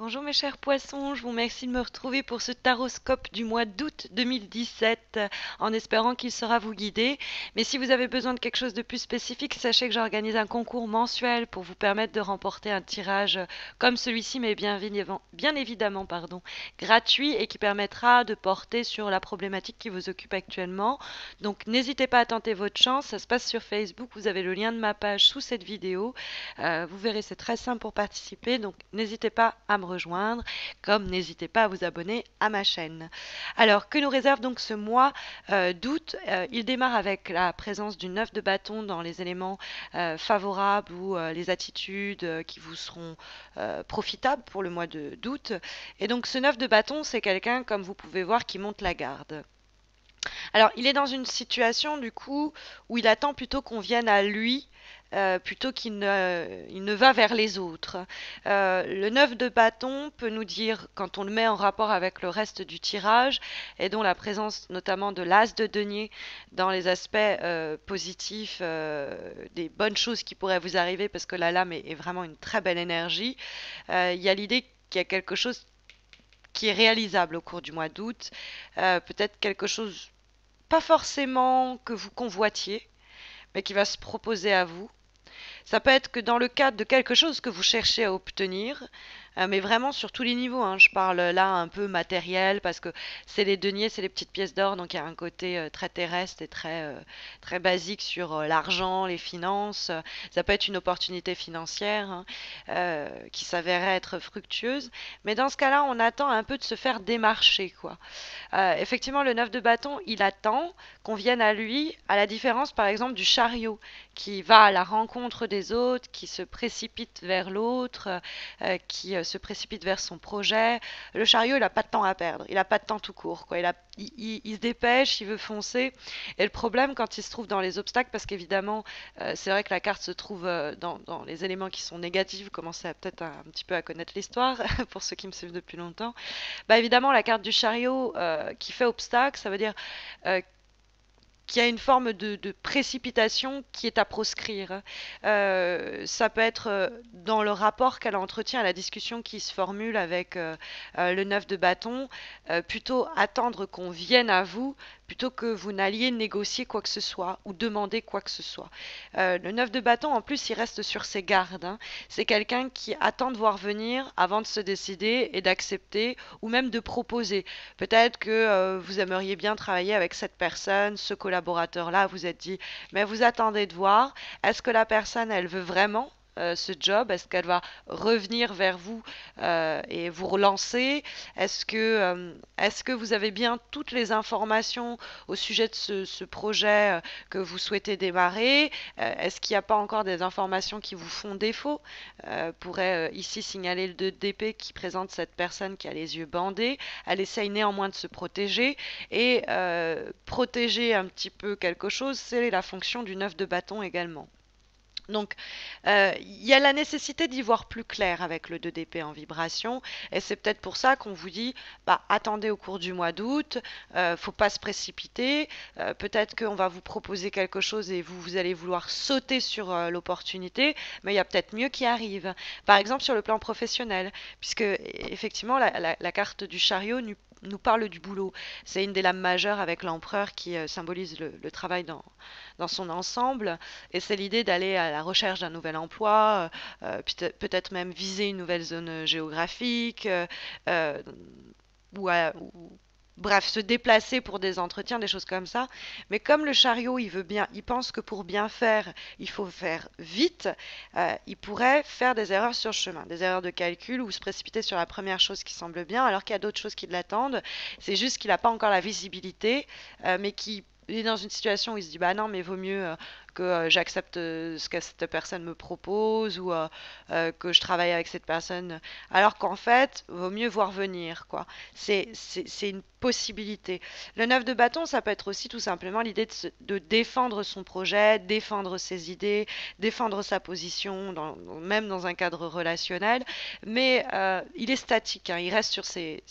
Bonjour mes chers poissons, je vous remercie de me retrouver pour ce taroscope du mois d'août 2017 en espérant qu'il saura vous guider. Mais si vous avez besoin de quelque chose de plus spécifique, sachez que j'organise un concours mensuel pour vous permettre de remporter un tirage comme celui-ci, mais bien évidemment gratuit et qui permettra de porter sur la problématique qui vous occupe actuellement. Donc n'hésitez pas à tenter votre chance, ça se passe sur Facebook, vous avez le lien de ma page sous cette vidéo. Vous verrez, c'est très simple pour participer, donc n'hésitez pas à me rejoindre, comme n'hésitez pas à vous abonner à ma chaîne. Alors, que nous réserve donc ce mois d'août? Il démarre avec la présence du 9 de bâton dans les éléments favorables ou les attitudes qui vous seront profitables pour le mois d'août. Et donc ce 9 de bâton, c'est quelqu'un, comme vous pouvez voir, qui monte la garde. Alors, il est dans une situation, du coup, où il attend plutôt qu'on vienne à lui, plutôt qu'il ne va vers les autres. Le 9 de bâton peut nous dire, quand on le met en rapport avec le reste du tirage, et dont la présence notamment de l'as de denier dans les aspects positifs, des bonnes choses qui pourraient vous arriver, parce que la lame est vraiment une très belle énergie, il y a l'idée qu'il y a quelque chose qui est réalisable au cours du mois d'août, peut-être quelque chose pas forcément que vous convoitiez, mais qui va se proposer à vous. Ça peut être que dans le cadre de quelque chose que vous cherchez à obtenir, mais vraiment sur tous les niveaux, hein. Je parle là un peu matériel parce que c'est les deniers, c'est les petites pièces d'or, donc il y a un côté très terrestre et très basique sur l'argent, les finances. Ça peut être une opportunité financière, hein, qui s'avérait être fructueuse, mais dans ce cas-là, on attend un peu de se faire démarcher, quoi. Effectivement, le 9 de bâton, il attend qu'on vienne à lui, à la différence par exemple du chariot, qui va à la rencontre des autres, qui se précipite vers l'autre, qui se précipite vers son projet. Le chariot, il n'a pas de temps à perdre, il n'a pas de temps tout court, quoi. Il se dépêche, il veut foncer. Et le problème quand il se trouve dans les obstacles, parce qu'évidemment, c'est vrai que la carte se trouve dans les éléments qui sont négatifs, vous commencez peut-être un petit peu à connaître l'histoire, pour ceux qui me suivent depuis longtemps. Bah évidemment, la carte du chariot qui fait obstacle, ça veut dire euh, qu'il y a une forme de précipitation qui est à proscrire. Ça peut être dans le rapport qu'elle entretient à la discussion qui se formule avec le 9 de bâton, plutôt attendre qu'on vienne à vous plutôt que vous n'alliez négocier quoi que ce soit ou demander quoi que ce soit. Le 9 de bâton, en plus, il reste sur ses gardes, hein. C'est quelqu'un qui attend de voir venir avant de se décider et d'accepter ou même de proposer. Peut-être que vous aimeriez bien travailler avec cette personne, ce collaborateur-là, vous êtes dit, mais vous attendez de voir, est-ce que la personne, elle veut vraiment ce job? Est-ce qu'elle va revenir vers vous et vous relancer? Est-ce que vous avez bien toutes les informations au sujet de ce projet que vous souhaitez démarrer? Est-ce qu'il n'y a pas encore des informations qui vous font défaut? Pourrait ici signaler le 2 d'épée qui présente cette personne qui a les yeux bandés. Elle essaye néanmoins de se protéger et protéger un petit peu quelque chose, c'est la fonction du 9 de bâton également. Donc, il y a la nécessité d'y voir plus clair avec le 2 d'épée en vibration, et c'est peut-être pour ça qu'on vous dit, bah, attendez au cours du mois d'août, faut pas se précipiter, peut-être qu'on va vous proposer quelque chose et vous allez vouloir sauter sur l'opportunité, mais il y a peut-être mieux qui arrive. Par exemple sur le plan professionnel, puisque effectivement la carte du chariot nous parle du boulot. C'est une des lames majeures avec l'empereur qui symbolise le travail dans son ensemble. Et c'est l'idée d'aller à la recherche d'un nouvel emploi, peut-être même viser une nouvelle zone géographique, euh, bref, se déplacer pour des entretiens, des choses comme ça. Mais comme le chariot, il pense que pour bien faire, il faut faire vite, il pourrait faire des erreurs sur le chemin, des erreurs de calcul ou se précipiter sur la première chose qui semble bien, alors qu'il y a d'autres choses qui l'attendent. C'est juste qu'il n'a pas encore la visibilité, mais qui il est dans une situation où il se dit bah non mais vaut mieux que j'accepte ce que cette personne me propose ou que je travaille avec cette personne alors qu'en fait vaut mieux voir venir quoi. C'est une possibilité. Le 9 de bâton, ça peut être aussi tout simplement l'idée de défendre son projet, défendre ses idées, défendre sa position, même dans un cadre relationnel, mais il est statique, hein, il reste sur ses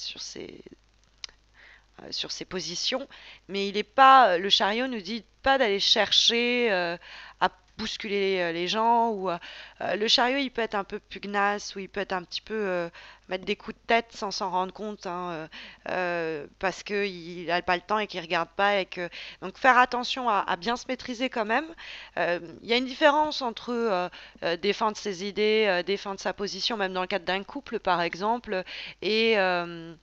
sur ses positions, mais il est pas, le chariot nous dit pas d'aller chercher à bousculer les gens le chariot il peut être un peu pugnace ou il peut être un petit peu mettre des coups de tête sans s'en rendre compte hein, parce qu'il n'a pas le temps et qu'il regarde pas et que donc faire attention à bien se maîtriser quand même. Il y a une différence entre défendre ses idées, défendre sa position, même dans le cadre d'un couple par exemple, et euh,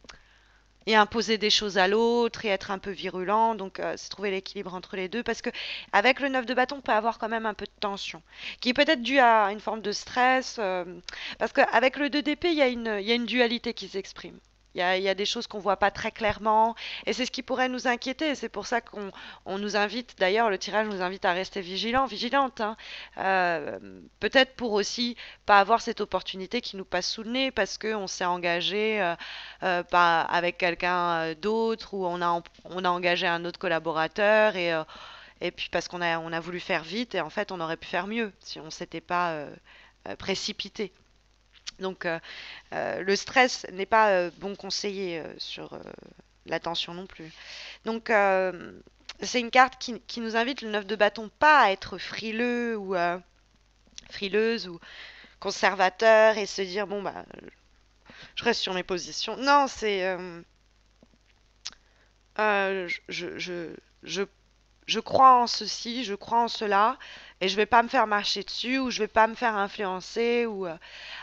et imposer des choses à l'autre et être un peu virulent. Donc, c'est trouver l'équilibre entre les deux. Parce que avec le 9 de bâton, on peut avoir quand même un peu de tension, qui est peut-être due à une forme de stress. Parce qu'avec le 2 d'épée, il y a une dualité qui s'exprime. Il y a des choses qu'on voit pas très clairement, et c'est ce qui pourrait nous inquiéter. C'est pour ça qu'on nous invite, d'ailleurs, le tirage nous invite à rester vigilants, vigilantes, hein. Peut-être pour aussi pas avoir cette opportunité qui nous passe sous le nez parce qu'on s'est engagé pas avec quelqu'un d'autre ou on a engagé un autre collaborateur et puis parce on a voulu faire vite et en fait on aurait pu faire mieux si on s'était pas précipité. Donc le stress n'est pas bon conseiller sur l'attention non plus. Donc c'est une carte qui nous invite le 9 de bâton pas à être frileux ou frileuse ou conservateur et se dire bon bah je reste sur mes positions. Non, c'est Euh, je, je, je, je crois en ceci, je crois en cela, et je vais pas me faire marcher dessus, ou je vais pas me faire influencer,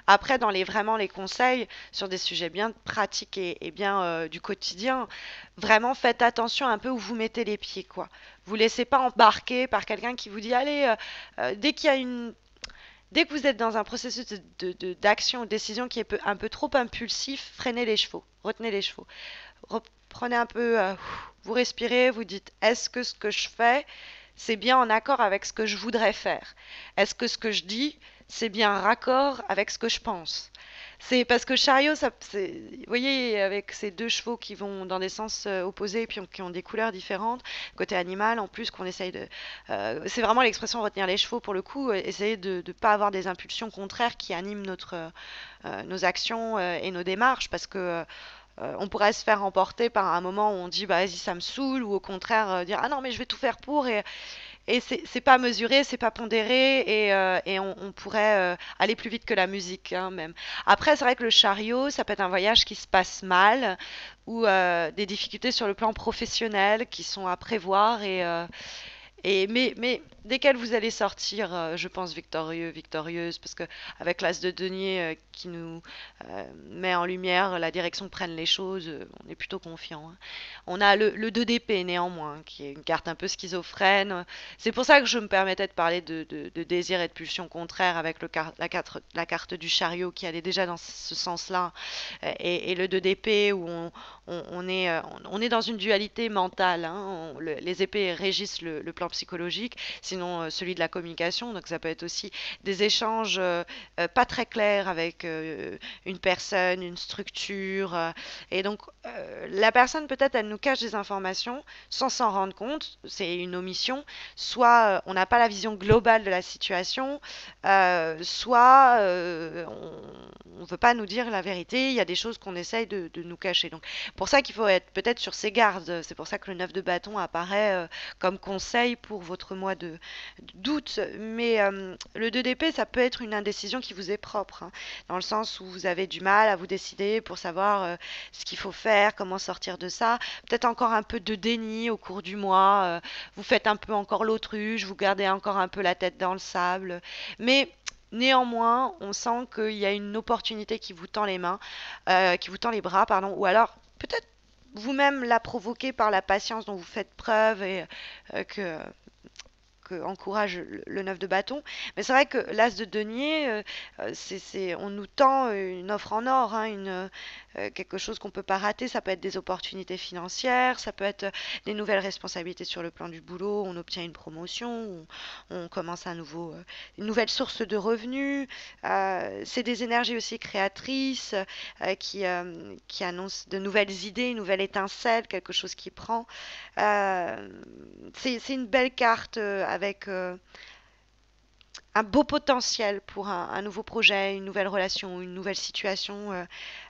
après dans vraiment les conseils sur des sujets bien pratiques et bien du quotidien, vraiment faites attention un peu où vous mettez les pieds, quoi. Vous laissez pas embarquer par quelqu'un qui vous dit allez, dès qu'il y a une Dès que vous êtes dans un processus d'action ou de décision qui est un peu trop impulsif, freinez les chevaux, retenez les chevaux. Reprenez un peu, vous respirez, vous dites, est-ce que ce que je fais, c'est bien en accord avec ce que je voudrais faire? Est-ce que ce que je dis, c'est bien en raccord avec ce que je pense? C'est parce que chariot, vous voyez, avec ces deux chevaux qui vont dans des sens opposés et puis qui ont des couleurs différentes, côté animal en plus qu'on essaye de... c'est vraiment l'expression retenir les chevaux pour le coup, essayer de ne pas avoir des impulsions contraires qui animent nos actions et nos démarches parce que on pourrait se faire emporter par un moment où on dit bah vas-y ça me saoule ou au contraire dire ah non mais je vais tout faire pour et c'est pas mesuré, c'est pas pondéré et on pourrait aller plus vite que la musique hein, même. Après c'est vrai que le chariot ça peut être un voyage qui se passe mal ou des difficultés sur le plan professionnel qui sont à prévoir mais desquels vous allez sortir, je pense, victorieux, victorieuse, parce que avec l'As de denier qui nous met en lumière la direction que prennent les choses, on est plutôt confiant, hein. On a le 2 d'épée néanmoins, qui est une carte un peu schizophrène. C'est pour ça que je me permettais de parler de désir et de pulsion contraire avec la carte du chariot qui allait déjà dans ce sens-là, et le 2 d'épée où on est dans une dualité mentale, hein. Les épées régissent le plan psychologique, sinon celui de la communication. Donc ça peut être aussi des échanges pas très clairs avec une personne, une structure. Et donc la personne peut-être elle nous cache des informations sans s'en rendre compte. C'est une omission. Soit on n'a pas la vision globale de la situation, soit on ne veut pas nous dire la vérité. Il y a des choses qu'on essaye de nous cacher. Donc pour ça qu'il faut être peut-être sur ses gardes. C'est pour ça que le 9 de bâton apparaît comme conseil pour votre mois d'août. Mais le 2 d'épée, ça peut être une indécision qui vous est propre, hein, dans le sens où vous avez du mal à vous décider pour savoir ce qu'il faut faire, comment sortir de ça. Peut-être encore un peu de déni au cours du mois. Vous faites un peu encore l'autruche, vous gardez encore un peu la tête dans le sable. Mais néanmoins, on sent qu'il y a une opportunité qui vous tend les mains, qui vous tend les bras, pardon, ou alors peut-être vous-même la provoquer par la patience dont vous faites preuve et que encourage le 9 de bâton. Mais c'est vrai que l'As de denier, on nous tend une offre en or, hein, quelque chose qu'on ne peut pas rater. Ça peut être des opportunités financières, ça peut être des nouvelles responsabilités sur le plan du boulot, on obtient une promotion, on commence une nouvelle source de revenus. C'est des énergies aussi créatrices qui annoncent de nouvelles idées, une nouvelle étincelle, quelque chose qui prend. C'est une belle carte avec un beau potentiel pour un nouveau projet, une nouvelle relation, une nouvelle situation.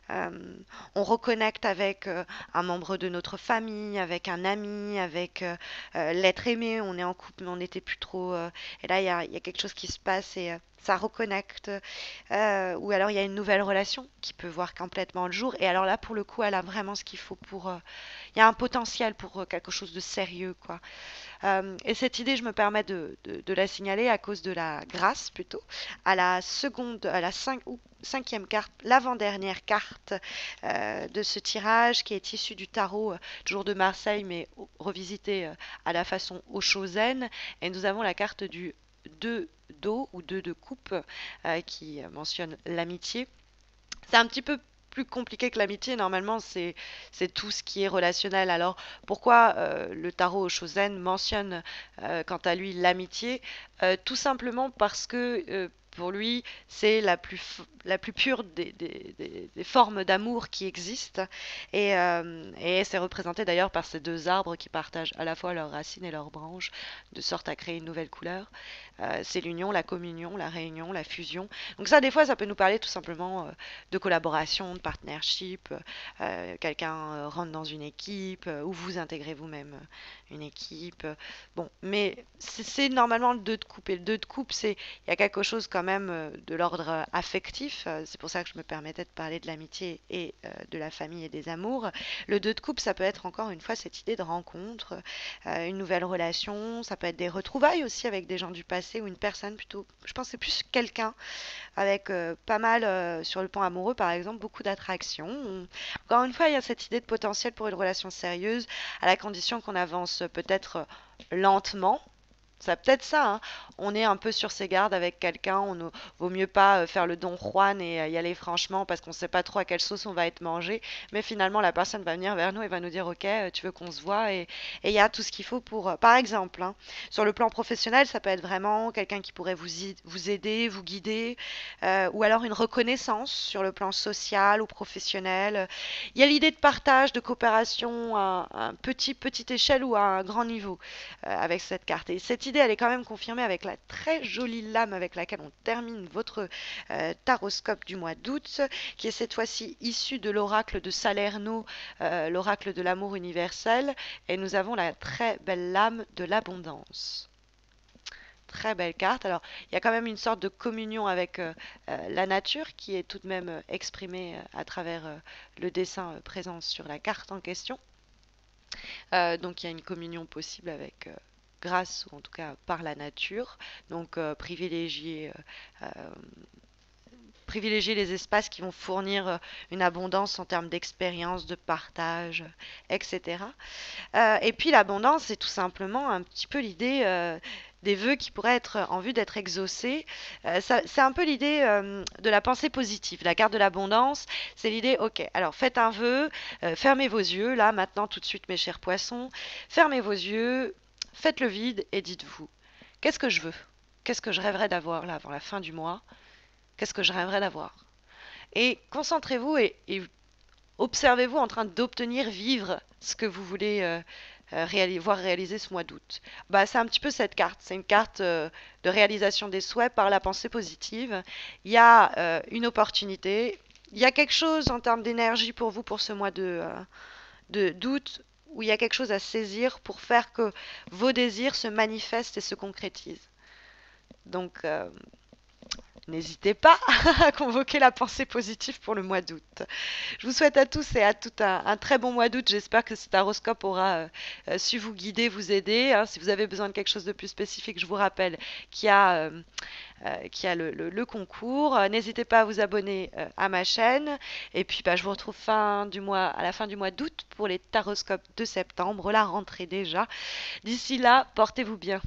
On reconnecte avec un membre de notre famille, avec un ami, avec l'être aimé. On est en couple, mais on n'était plus trop. Et là, il y a quelque chose qui se passe et ça reconnecte. Ou alors, il y a une nouvelle relation qui peut voir complètement le jour. Et alors là, pour le coup, elle a vraiment ce qu'il faut pour. Il y a un potentiel pour quelque chose de sérieux, quoi. Et cette idée, je me permets de la signaler à cause de la grâce plutôt, à la seconde, à la cinquième carte, l'avant-dernière carte de ce tirage qui est issue du tarot, toujours de Marseille, mais revisité à la façon Oshozen. Et nous avons la carte du 2 d'eau ou 2 de coupe qui mentionne l'amitié. C'est un petit peu plus compliqué que l'amitié. Normalement, c'est tout ce qui est relationnel. Alors, pourquoi le tarot Shozen mentionne quant à lui l'amitié? Tout simplement parce que pour lui, c'est la plus pure des formes d'amour qui existent. Et c'est représenté d'ailleurs par ces deux arbres qui partagent à la fois leurs racines et leurs branches, de sorte à créer une nouvelle couleur. C'est l'union, la communion, la réunion, la fusion. Donc ça, des fois, ça peut nous parler tout simplement de collaboration, de partnership. Quelqu'un rentre dans une équipe ou vous intégrez vous-même une équipe. Bon, mais c'est normalement le 2 de coupe. Et le 2 de coupe, il y a quelque chose quand même de l'ordre affectif. C'est pour ça que je me permettais de parler de l'amitié et de la famille et des amours. Le 2 de coupe, ça peut être encore une fois cette idée de rencontre, une nouvelle relation. Ça peut être des retrouvailles aussi avec des gens du passé ou une personne plutôt. Je pense que c'est plus quelqu'un avec pas mal sur le plan amoureux par exemple, beaucoup d'attraction. Encore une fois, il y a cette idée de potentiel pour une relation sérieuse à la condition qu'on avance peut-être lentement. C'est peut-être ça, hein. On est un peu sur ses gardes avec quelqu'un, vaut mieux pas faire le Don Juan et y aller franchement parce qu'on sait pas trop à quelle sauce on va être mangé. Mais finalement, la personne va venir vers nous et va nous dire, ok, tu veux qu'on se voit et il y a tout ce qu'il faut pour, par exemple, hein, sur le plan professionnel, ça peut être vraiment quelqu'un qui pourrait vous aider, vous guider, ou alors une reconnaissance sur le plan social ou professionnel. Il y a l'idée de partage, de coopération à un petite échelle ou à un grand niveau avec cette carte. Et cette idée, elle est quand même confirmée avec la très jolie lame avec laquelle on termine votre taroscope du mois d'août, qui est cette fois-ci issue de l'oracle de Salerno, l'oracle de l'amour universel. Et nous avons la très belle lame de l'abondance. Très belle carte. Alors, il y a quand même une sorte de communion avec la nature qui est tout de même exprimée à travers le dessin présent sur la carte en question. Donc, il y a une communion possible avec grâce ou en tout cas par la nature. Donc, privilégier les espaces qui vont fournir une abondance en termes d'expérience, de partage, etc. Et puis l'abondance, c'est tout simplement un petit peu l'idée des vœux qui pourraient être en vue d'être exaucés. C'est un peu l'idée de la pensée positive. La carte de l'abondance, c'est l'idée, ok, alors faites un vœu, fermez vos yeux, là, maintenant, tout de suite, mes chers poissons, fermez vos yeux, faites le vide et dites-vous, qu'est-ce que je veux? Qu'est-ce que je rêverais d'avoir là avant la fin du mois? Qu'est-ce que je rêverais d'avoir? Et concentrez-vous et observez-vous en train d'obtenir, vivre ce que vous voulez voir réaliser ce mois d'août. Bah, c'est un petit peu cette carte. C'est une carte de réalisation des souhaits par la pensée positive. Il y a une opportunité. Il y a quelque chose en termes d'énergie pour vous pour ce mois d'août où il y a quelque chose à saisir pour faire que vos désirs se manifestent et se concrétisent. Donc, n'hésitez pas à convoquer la pensée positive pour le mois d'août. Je vous souhaite à tous et à toutes un très bon mois d'août. J'espère que cet horoscope aura su vous guider, vous aider, hein. Si vous avez besoin de quelque chose de plus spécifique, je vous rappelle qu'il y a le concours. N'hésitez pas à vous abonner à ma chaîne. Et puis je vous retrouve à la fin du mois d'août pour les taroscopes de septembre, la rentrée déjà. D'ici là, portez-vous bien.